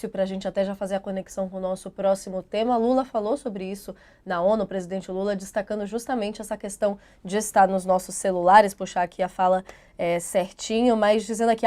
início, para a gente até já fazer a conexão com o nosso próximo tema, Lula falou sobre isso na ONU, o presidente Lula destacando justamente essa questão de estar nos nossos celulares, puxar aqui a fala certinho, mas dizendo aqui,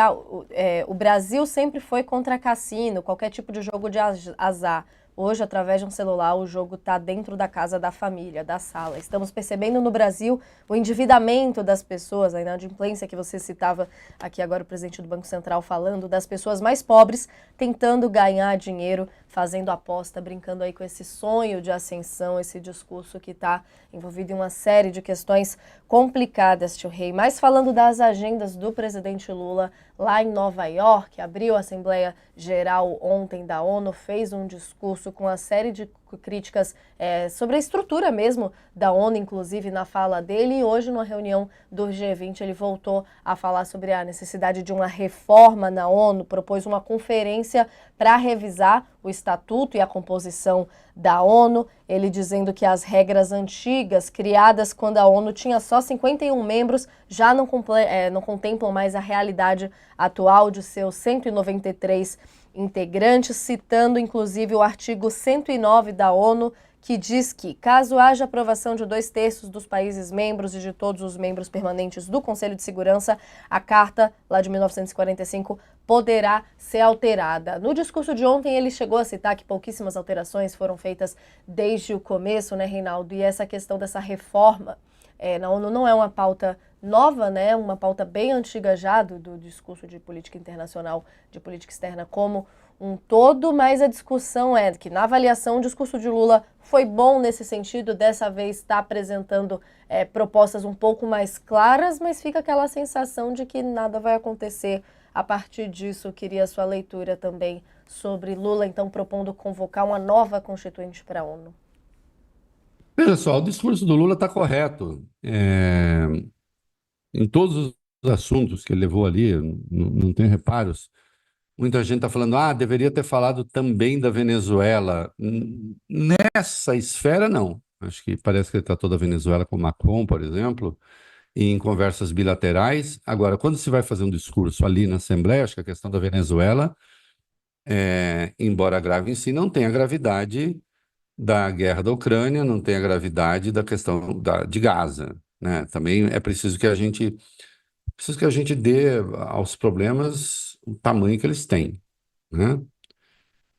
o Brasil sempre foi contra cassino, qualquer tipo de jogo de azar. Hoje, através de um celular, o jogo está dentro da casa da família, da sala. Estamos percebendo no Brasil o endividamento das pessoas, a inadimplência que você citava aqui agora, o presidente do Banco Central falando, das pessoas mais pobres tentando ganhar dinheiro, fazendo aposta, brincando aí com esse sonho de ascensão, esse discurso que está envolvido em uma série de questões complicadas, tio Rei. Mas falando das agendas do presidente Lula lá em Nova York, abriu a Assembleia Geral ontem da ONU, fez um discurso com uma série de críticas sobre a estrutura mesmo da ONU, inclusive na fala dele, e hoje numa reunião do G20 ele voltou a falar sobre a necessidade de uma reforma na ONU, propôs uma conferência para revisar o estatuto e a composição da ONU, ele dizendo que as regras antigas, criadas quando a ONU tinha só 51 membros, já não contemplam mais a realidade atual de seus 193 integrantes, citando inclusive o artigo 109 da ONU, que diz que, caso haja aprovação de 2/3 dos países membros e de todos os membros permanentes do Conselho de Segurança, a Carta, lá de 1945, poderá ser alterada. No discurso de ontem, ele chegou a citar que pouquíssimas alterações foram feitas desde o começo, né, Reinaldo? E essa questão dessa reforma na ONU não é uma pauta nova, né? Uma pauta bem antiga já do discurso de política internacional, de política externa como um todo, mas a discussão é que, na avaliação, o discurso de Lula foi bom nesse sentido, dessa vez está apresentando propostas um pouco mais claras, mas fica aquela sensação de que nada vai acontecer a partir disso. Eu queria a sua leitura também sobre Lula, então, propondo convocar uma nova constituinte para a ONU. Veja só, o discurso do Lula está correto. Em todos os assuntos que ele levou ali, não tem reparos. Muita gente está falando, deveria ter falado também da Venezuela. Nessa esfera, não. Acho que parece que ele tratou da Venezuela com Macron, por exemplo, e em conversas bilaterais. Agora, quando se vai fazer um discurso ali na Assembleia, acho que a questão da Venezuela, embora grave em si, não tem a gravidade da guerra da Ucrânia, não tem a gravidade da questão de Gaza, né? Também é preciso que a gente dê aos problemas o tamanho que eles têm, né?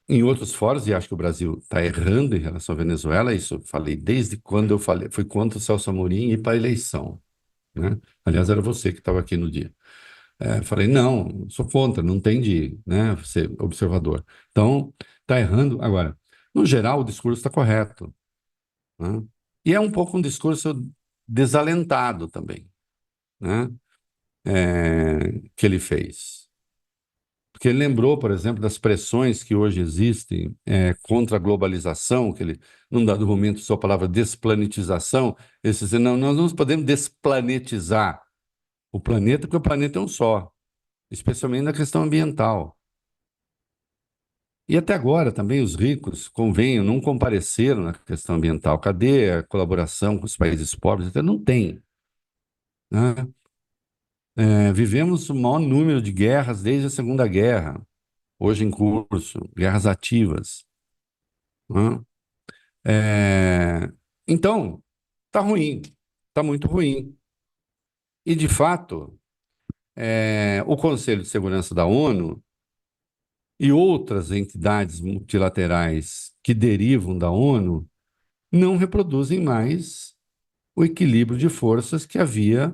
Em outros fóruns, e acho que o Brasil está errando em relação à Venezuela, isso eu falei desde quando eu falei, foi contra o Celso Amorim ir para a eleição, né? Aliás, era você que estava aqui no dia. Falei, não, sou contra, não tem de, né, ser observador. Então, está errando. Agora, no geral, o discurso está correto, né? E é um pouco um discurso desalentado também, né? Que ele fez. Porque ele lembrou, por exemplo, das pressões que hoje existem contra a globalização, que ele, num dado momento, usou a palavra desplanetização, ele disse, não, nós não podemos desplanetizar o planeta, porque o planeta é um só, especialmente na questão ambiental. E até agora também os ricos, convenham, não compareceram na questão ambiental. Cadê a colaboração com os países pobres? Até não tem, né? Vivemos o maior número de guerras desde a Segunda Guerra, hoje em curso, guerras ativas, né? Então, está ruim, está muito ruim. E, de fato, o Conselho de Segurança da ONU e outras entidades multilaterais que derivam da ONU não reproduzem mais o equilíbrio de forças que havia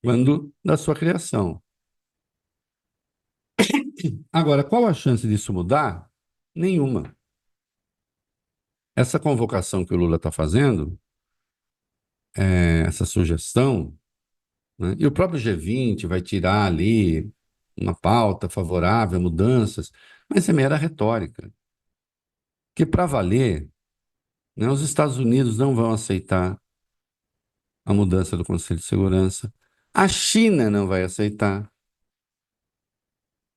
quando da sua criação. Agora, qual a chance disso mudar? Nenhuma. Essa convocação que o Lula está fazendo, essa sugestão, né, e o próprio G20 vai tirar ali uma pauta favorável a mudanças, mas é mera retórica. Que para valer, né, os Estados Unidos não vão aceitar a mudança do Conselho de Segurança, a China não vai aceitar.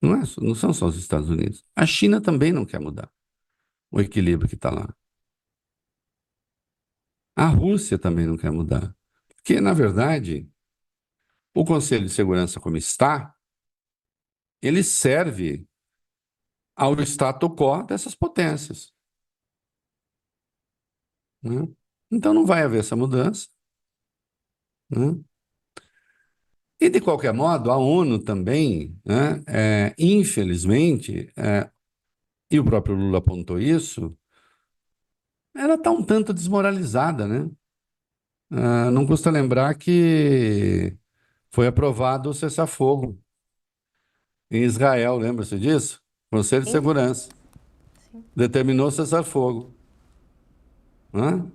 Não são só os Estados Unidos. A China também não quer mudar o equilíbrio que está lá. A Rússia também não quer mudar. Porque, na verdade, o Conselho de Segurança como está, ele serve ao status quo dessas potências, né? Então não vai haver essa mudança, né? E, de qualquer modo, a ONU também, né, infelizmente, e o próprio Lula apontou isso, ela está um tanto desmoralizada, né? Não custa lembrar que foi aprovado o cessar-fogo em Israel, lembra-se disso? Conselho de Sim, Segurança sim. determinou cessar-fogo, né?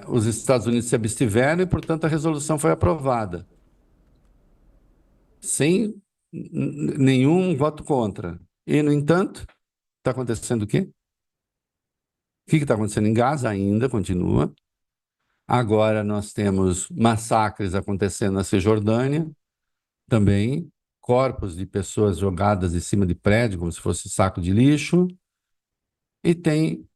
Os Estados Unidos se abstiveram e, portanto, a resolução foi aprovada, sem nenhum voto contra. E, no entanto, está acontecendo o quê? O que está acontecendo em Gaza ainda continua. Agora nós temos massacres acontecendo na Cisjordânia também, corpos de pessoas jogadas em cima de prédio como se fosse saco de lixo, e tem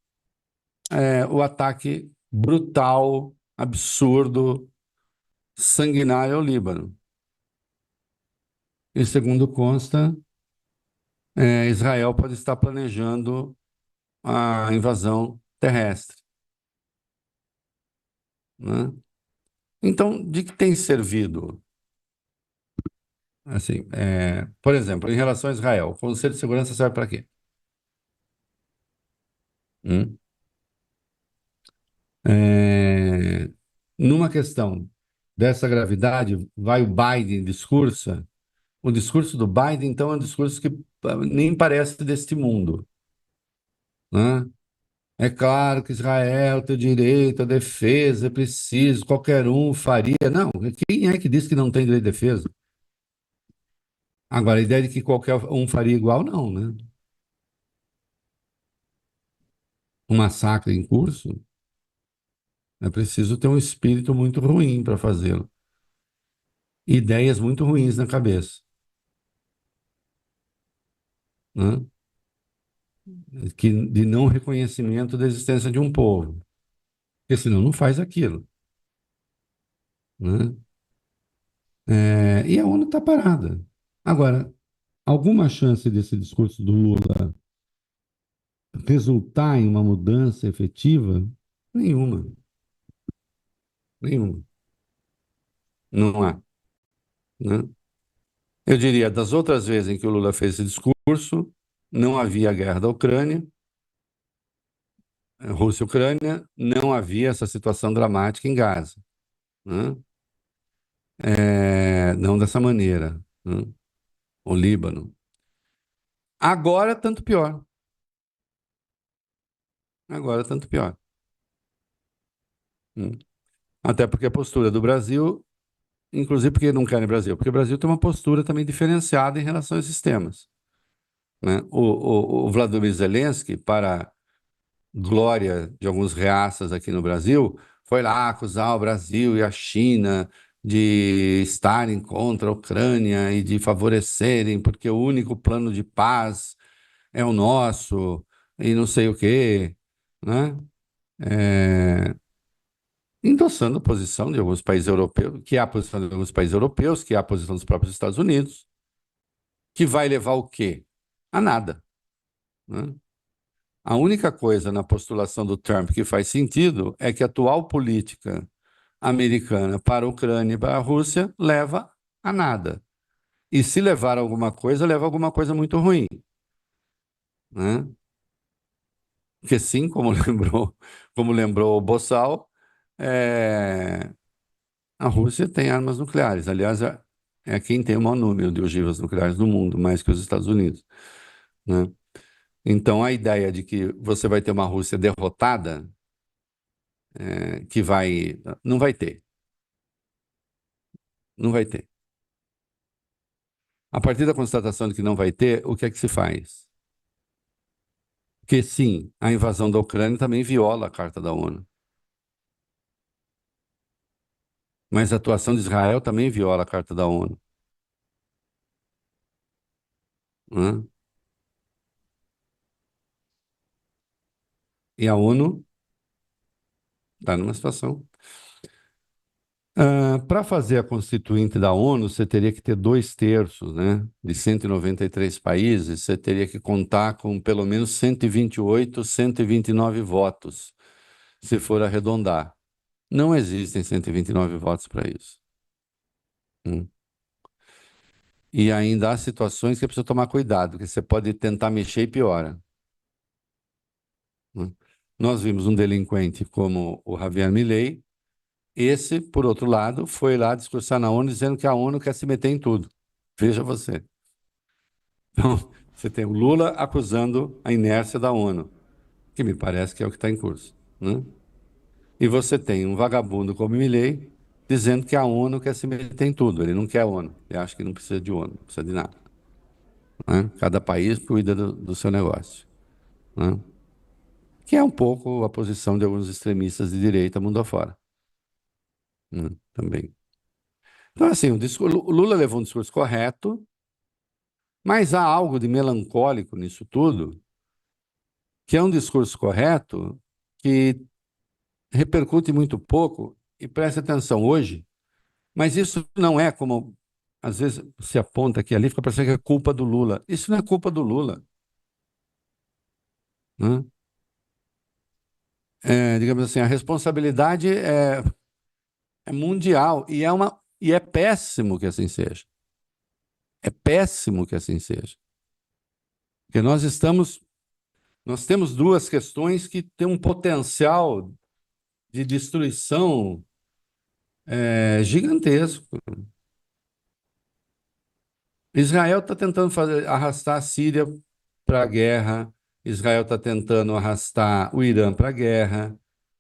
o ataque brutal, absurdo, sanguinário ao Líbano. E segundo consta, Israel pode estar planejando a invasão terrestre, né? Então, de que tem servido? Assim, por exemplo, em relação a Israel, o Conselho de Segurança serve para quê? Hum? É, numa questão dessa gravidade, vai o Biden discursa. O discurso do Biden, então, é um discurso que nem parece deste mundo, né? É claro que Israel tem o direito à defesa, é preciso, qualquer um faria. Não, quem é que disse que não tem direito de defesa? Agora, a ideia de que qualquer um faria igual, não, né? Um massacre em curso, é preciso ter um espírito muito ruim para fazê-lo. Ideias muito ruins na cabeça, né? De não reconhecimento da existência de um povo, porque senão não faz aquilo, né? E a ONU está parada. Agora, alguma chance desse discurso do Lula resultar em uma mudança efetiva? Nenhuma, nenhuma. Não há, né? Eu diria, das outras vezes em que o Lula fez esse discurso, não havia a guerra da Ucrânia, Rússia e Ucrânia, não havia essa situação dramática em Gaza, né? Não dessa maneira, né? O Líbano. Agora, tanto pior. Agora, tanto pior. Né? Até porque a postura do Brasil, inclusive porque não querem Brasil, porque o Brasil tem uma postura também diferenciada em relação a esses temas, né? O Vladimir Zelensky, para glória de alguns reaças aqui no Brasil, foi lá acusar o Brasil e a China de estarem contra a Ucrânia e de favorecerem, porque o único plano de paz é o nosso, e não sei o quê, né? É, endossando a posição de alguns países europeus, que é a posição de alguns países europeus, que é a posição dos próprios Estados Unidos, que vai levar o quê? A nada, né? A única coisa na postulação do Trump que faz sentido é que a atual política americana para a Ucrânia e para a Rússia leva a nada. E se levar alguma coisa, leva alguma coisa muito ruim, né? Porque sim, como lembrou o Bossal, é, a Rússia tem armas nucleares. Aliás, é quem tem o maior número de ogivas nucleares no mundo, mais que os Estados Unidos, né? Então, a ideia de que você vai ter uma Rússia derrotada, que vai. Não vai ter. Não vai ter. A partir da constatação de que não vai ter, o que é que se faz? Porque, sim, a invasão da Ucrânia também viola a Carta da ONU. Mas a atuação de Israel também viola a Carta da ONU, né? E a ONU está numa situação. Para fazer a Constituinte da ONU, você teria que ter 2/3, né? De 193 países, você teria que contar com pelo menos 128, 129 votos, se for arredondar. Não existem 129 votos para isso. Hum. E ainda há situações que é preciso tomar cuidado, porque você pode tentar mexer e piora. Hum. Nós vimos um delinquente como o Javier Milei. Esse, por outro lado, foi lá discursar na ONU dizendo que a ONU quer se meter em tudo. Veja você. Então, você tem o Lula acusando a inércia da ONU, que me parece que é o que está em curso, né? E você tem um vagabundo como Milei dizendo que a ONU quer se meter em tudo. Ele não quer a ONU. Ele acha que não precisa de ONU, não precisa de nada, né? Cada país cuida do seu negócio, né? Que é um pouco a posição de alguns extremistas de direita mundo afora, né? Também. Então, assim, o Lula levou um discurso correto, mas há algo de melancólico nisso tudo, que é um discurso correto que repercute muito pouco, e preste atenção hoje, mas isso não é como às vezes se aponta aqui e ali, fica parecendo que é culpa do Lula. Isso não é culpa do Lula, né? Digamos assim, a responsabilidade é mundial e é péssimo que assim seja. É péssimo que assim seja. Porque nós temos duas questões que têm um potencial de destruição gigantesco. Israel está tentando arrastar a Síria para a guerra, Israel está tentando arrastar o Irã para a guerra,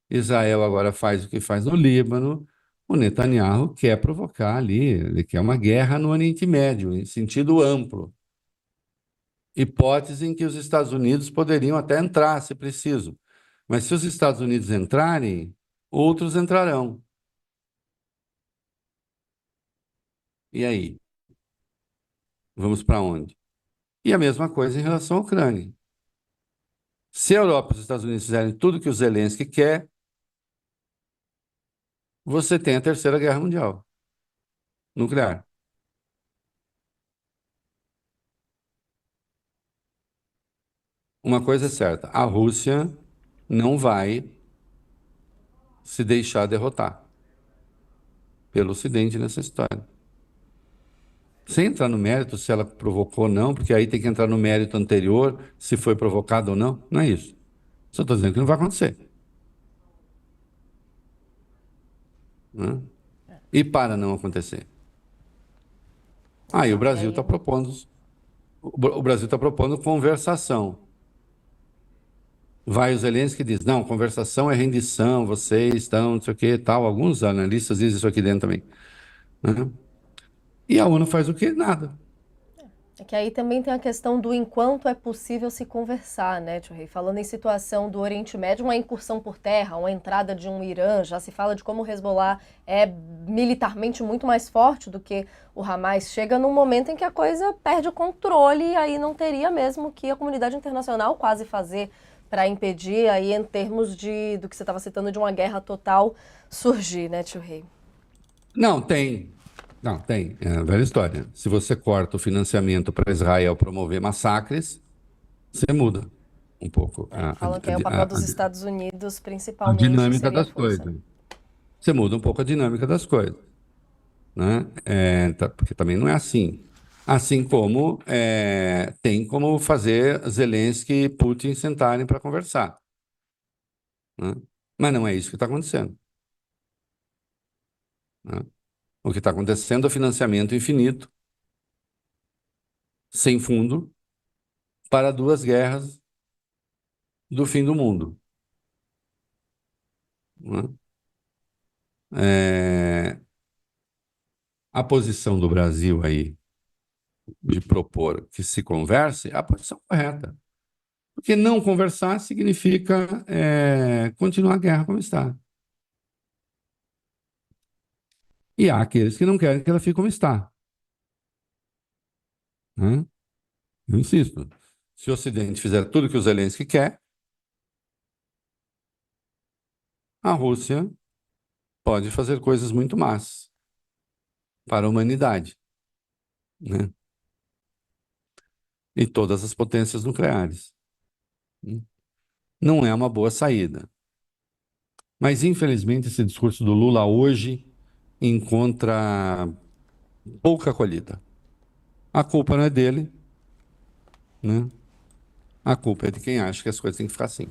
Israel agora faz o que faz no Líbano, o Netanyahu quer provocar ali, ele quer uma guerra no Oriente Médio, em sentido amplo. Hipótese em que os Estados Unidos poderiam até entrar, se preciso. Mas se os Estados Unidos entrarem, outros entrarão. E aí? Vamos para onde? E a mesma coisa em relação à Ucrânia. Se a Europa e os Estados Unidos fizerem tudo que o Zelensky quer, você tem a Terceira Guerra Mundial nuclear. Uma coisa é certa, a Rússia não vai se deixar derrotar pelo Ocidente nessa história. Sem entrar no mérito se ela provocou ou não, porque aí tem que entrar no mérito anterior, se foi provocado ou não. Não é isso. Só estou dizendo que não vai acontecer, né? E para não acontecer. Aí o Então, e Brasil aí está propondo, o Brasil está propondo conversação. Vai o Zelensky e diz, não, conversação é rendição, vocês estão, não sei o que, tal. Alguns analistas dizem isso aqui dentro também, né? E a ONU faz o quê? Nada. é que aí também tem a questão do enquanto é possível se conversar, né, Tio Rei? Falando em situação do Oriente Médio, uma incursão por terra, uma entrada de um Irã, já se fala de como o Hezbollah é militarmente muito mais forte do que o Hamas. Chega num momento em que a coisa perde o controle e aí não teria mesmo que a comunidade internacional quase fazer para impedir aí em termos do que você estava citando de uma guerra total surgir, né, Tio Rei? Não, tem. Não, tem. É a velha história. Se você corta o financiamento para Israel promover massacres, você muda um pouco Falam que é o papel dos a Estados Unidos, a principalmente, dinâmica seria a das força, né? coisas. Você muda um pouco a dinâmica das coisas, né? Porque também não é assim. Assim como tem como fazer Zelensky e Putin sentarem para conversar, né? Mas não é isso que está acontecendo, né? O que está acontecendo é financiamento infinito, sem fundo, para duas guerras do fim do mundo, né? A posição do Brasil aí de propor que se converse é a posição correta. Porque não conversar significa continuar a guerra como está. E há aqueles que não querem que ela fique como está, né? Eu insisto. Se o Ocidente fizer tudo o que o Zelensky quer, a Rússia pode fazer coisas muito más para a humanidade, né? E todas as potências nucleares. Não é uma boa saída. Mas, infelizmente, esse discurso do Lula hoje encontra pouca acolhida. A culpa não é dele, né? A culpa é de quem acha que as coisas têm que ficar assim.